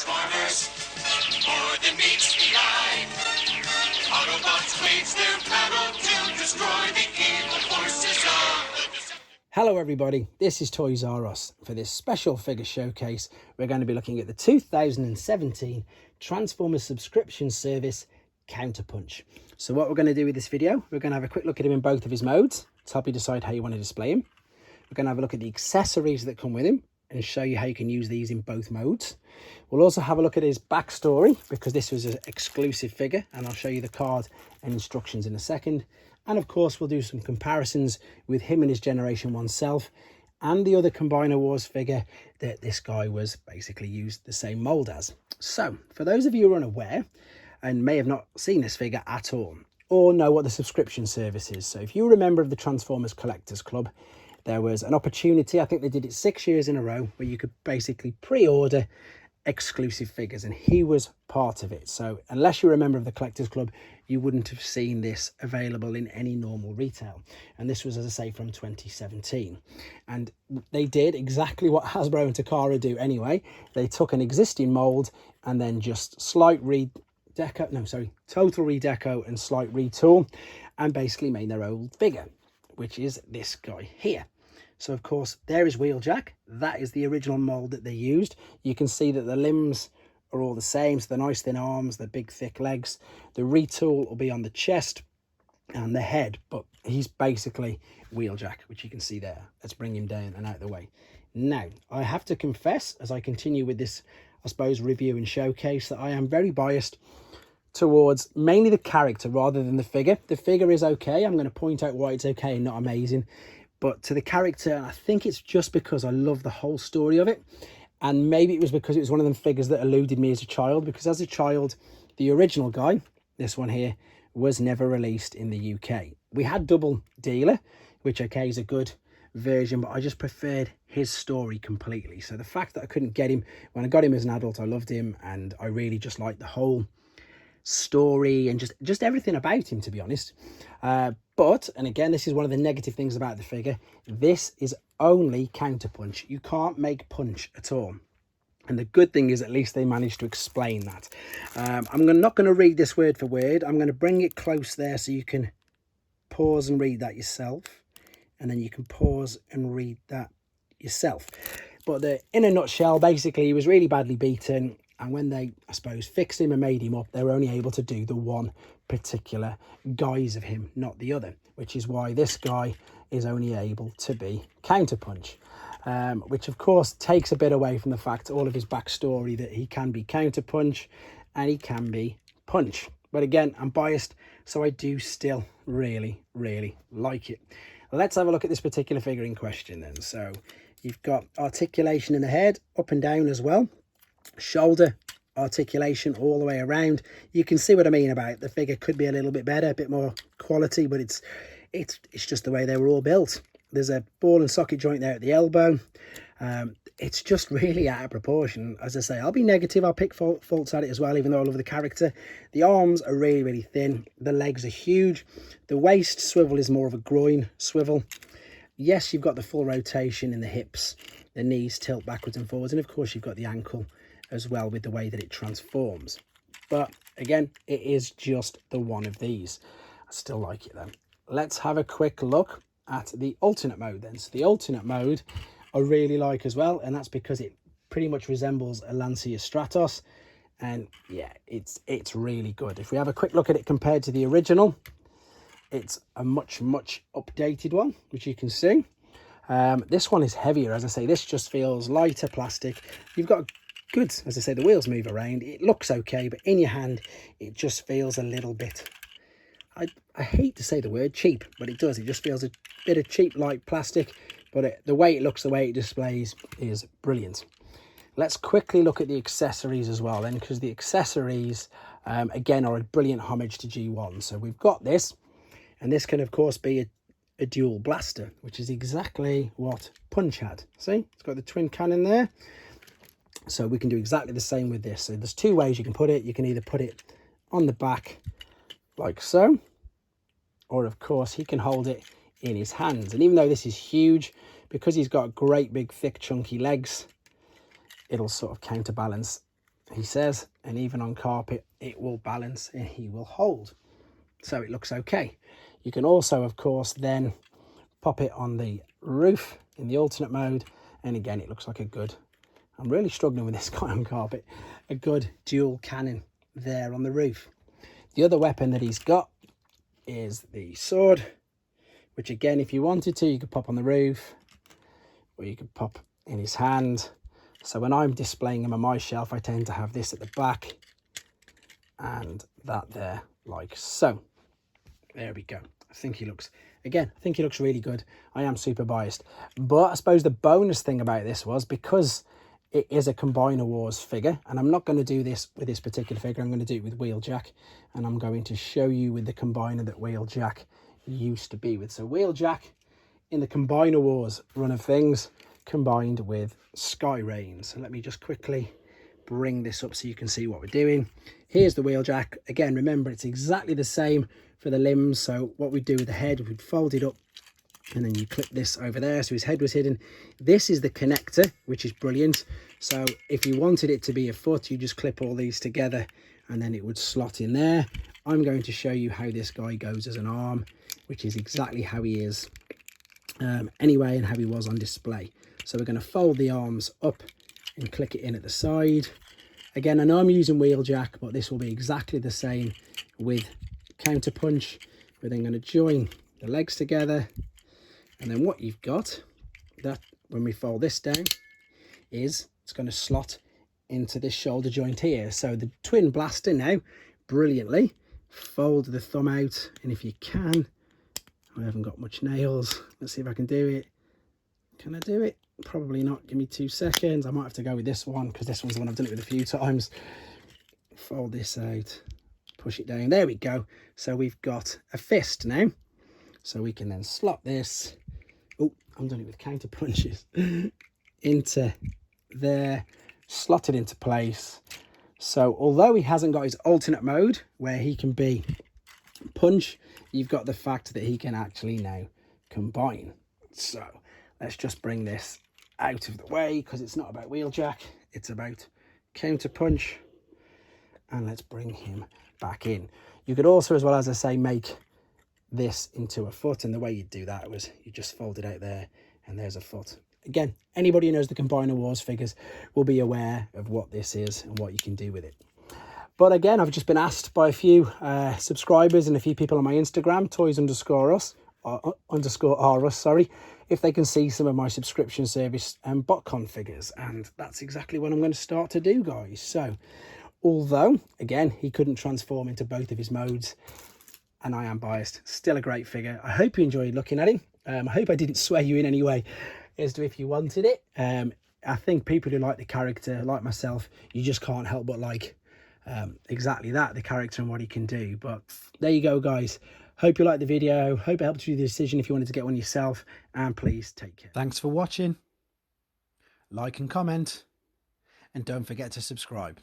Transformers, more than meets the eye. Autobots wage their battle to destroy the evil forces of the Hello everybody, this is Toys R Us. For this special figure showcase, we're going to be looking at the 2017 Transformers subscription service, Counterpunch. So what we're going to do with this video, we're going to have a quick look at him in both of his modes to help you decide how you want to display him. We're going to have a look at the accessories that come with him and show you how you can use these in both modes. We'll also have a look at his backstory because this was an exclusive figure, and I'll show you the card and instructions in a second. And of course, we'll do some comparisons with him and his Generation 1 self and the other Combiner Wars figure that this guy was basically used the same mold as. So for those of you who are unaware and may have not seen this figure at all or know what the subscription service is, so if you were a member of the Transformers Collectors Club, there was an opportunity, I think they did it 6 years in a row, where you could basically pre-order exclusive figures, and he was part of it. So unless you were a member of the Collectors Club, you wouldn't have seen this available in any normal retail. And this was, as I say, from 2017. And they did exactly what Hasbro and Takara do anyway. They took an existing mold and then just total redeco and slight retool, and basically made their own figure, which is this guy here. So of course there is Wheeljack. That is the original mold that they used. You can see that the limbs are all the same, so the nice thin arms, the big thick legs. The retool will be on the chest and the head, but he's basically Wheeljack, which you can see there. Let's bring him down and out of the way. Now I have to confess, as I continue with this, I suppose, review and showcase, that I am very biased towards mainly the character rather than the figure. The figure is okay. I'm going to point out why it's okay and not amazing. But to the character, I think it's just because I love the whole story of it. And maybe it was because it was one of them figures that eluded me as a child. Because as a child, the original guy, this one here, was never released in the UK. We had Double Dealer, which, okay, is a good version, but I just preferred his story completely. So the fact that I couldn't get him, when I got him as an adult, I loved him. And I really just liked the whole story and just everything about him, to be honest. But, and again, this is one of the negative things about the figure, this is only Counterpunch. You can't make punch at all. And the good thing is at least they managed to explain that. I'm not going to read this word for word. I'm going to bring it close there so you can pause and read that yourself, and then you can pause and read that yourself. But in a nutshell, basically he was really badly beaten, and when they, I suppose, fixed him and made him up, they were only able to do the one particular guise of him, not the other, which is why this guy is only able to be Counterpunch, which of course takes a bit away from the fact, all of his backstory, that he can be Counterpunch and he can be Punch. But again, I'm biased, so I do still really, really like it. Let's have a look at this particular figure in question then. So you've got articulation in the head, up and down as well. Shoulder articulation all the way around. You can see what I mean about it. The figure could be a little bit better, a bit more quality, but it's just the way they were all built. There's a ball and socket joint there at the elbow. It's just really out of proportion. As I say, I'll be negative, I'll pick faults at it as well, even though I love the character. The arms are really, really thin. The legs are huge. The waist swivel is more of a groin swivel. Yes, you've got the full rotation in the hips. The knees tilt backwards and forwards, and of course you've got the ankle as well with the way that it transforms. But again, it is just the one of these. I still like it though. Let's have a quick look at the alternate mode then. So the alternate mode I really like as well, and that's because it pretty much resembles a Lancia Stratos, and yeah, it's really good. If we have a quick look at it compared to the original, it's a much updated one, which you can see. This one is heavier. As I say, this just feels lighter plastic. You've got good, as I say, the wheels move around. It looks okay, but in your hand, it just feels a little bit, I hate to say the word cheap, but it does. It just feels a bit of cheap, light plastic, but the way it looks, the way it displays is brilliant. Let's quickly look at the accessories as well then, because the accessories, again, are a brilliant homage to G1. So we've got this, and this can, of course, be a dual blaster, which is exactly what Punch had. See, it's got the twin cannon there. So we can do exactly the same with this. So there's two ways you can put it. You can either put it on the back like so, or of course he can hold it in his hands. And even though this is huge, because he's got great big thick chunky legs, it'll sort of counterbalance he says, and even on carpet it will balance and he will hold, so it looks okay. You can also of course then pop it on the roof in the alternate mode, and again it looks like a good, I'm really struggling with this guy on carpet, a good dual cannon there on the roof. The other weapon that he's got is the sword, which again, if you wanted to, you could pop on the roof, or you could pop in his hand. So when I'm displaying him on my shelf, I tend to have this at the back and that there, like so. There we go. I think he looks, again, I think he looks really good. I am super biased. But I suppose the bonus thing about this was, because it is a Combiner Wars figure, and I'm not going to do this with this particular figure, I'm going to do it with Wheeljack, and I'm going to show you with the combiner that Wheeljack used to be with. So Wheeljack in the Combiner Wars run of things combined with Sky Rain. So let me just quickly bring this up so you can see what we're doing. Here's the Wheeljack. Again, remember, it's exactly the same for the limbs. So what we do with the head, we'd fold it up and then you clip this over there, so his head was hidden. This is the connector, which is brilliant. So if you wanted it to be a foot, you just clip all these together and then it would slot in there. I'm going to show you how this guy goes as an arm, which is exactly how he is anyway, and how he was on display. So we're going to fold the arms up and click it in at the side. Again, I know I'm using Wheeljack, but this will be exactly the same with counterpunch. We're then going to join the legs together, and then what you've got, that when we fold this down, is it's going to slot into this shoulder joint here. So the twin blaster now, brilliantly, fold the thumb out, and if you can, I haven't got much nails, let's see if I can do it. Can I do it? Probably not. Give me 2 seconds. I might have to go with this one because this one's the one I've done it with a few times. Fold this out, push it down. There we go. So we've got a fist now. So we can then slot this. Oh, I'm doing it with counter punches. Into there, slot it into place. So although he hasn't got his alternate mode where he can be punch, you've got the fact that he can actually now combine. So let's just bring this out of the way because it's not about Wheeljack, it's about counter punch. And let's bring him back in. You could also, as well as I say, make this into a foot, and the way you do that was you just fold it out there and there's a foot. Again, anybody who knows the Combiner Wars figures will be aware of what this is and what you can do with it. But again, I've just been asked by a few subscribers and a few people on my Instagram, toys_us, sorry, if they can see some of my subscription service and BotCon figures. And that's exactly what I'm going to start to do, guys. So, although, again, he couldn't transform into both of his modes, and I am biased, still a great figure. I hope you enjoyed looking at him. I hope I didn't sway you in any way as to if you wanted it. I think people who like the character, like myself, you just can't help but like exactly that, the character and what he can do. But there you go, guys. Hope you liked the video. Hope it helped you with the decision if you wanted to get one yourself. And please take care. Thanks for watching. Like and comment. And don't forget to subscribe.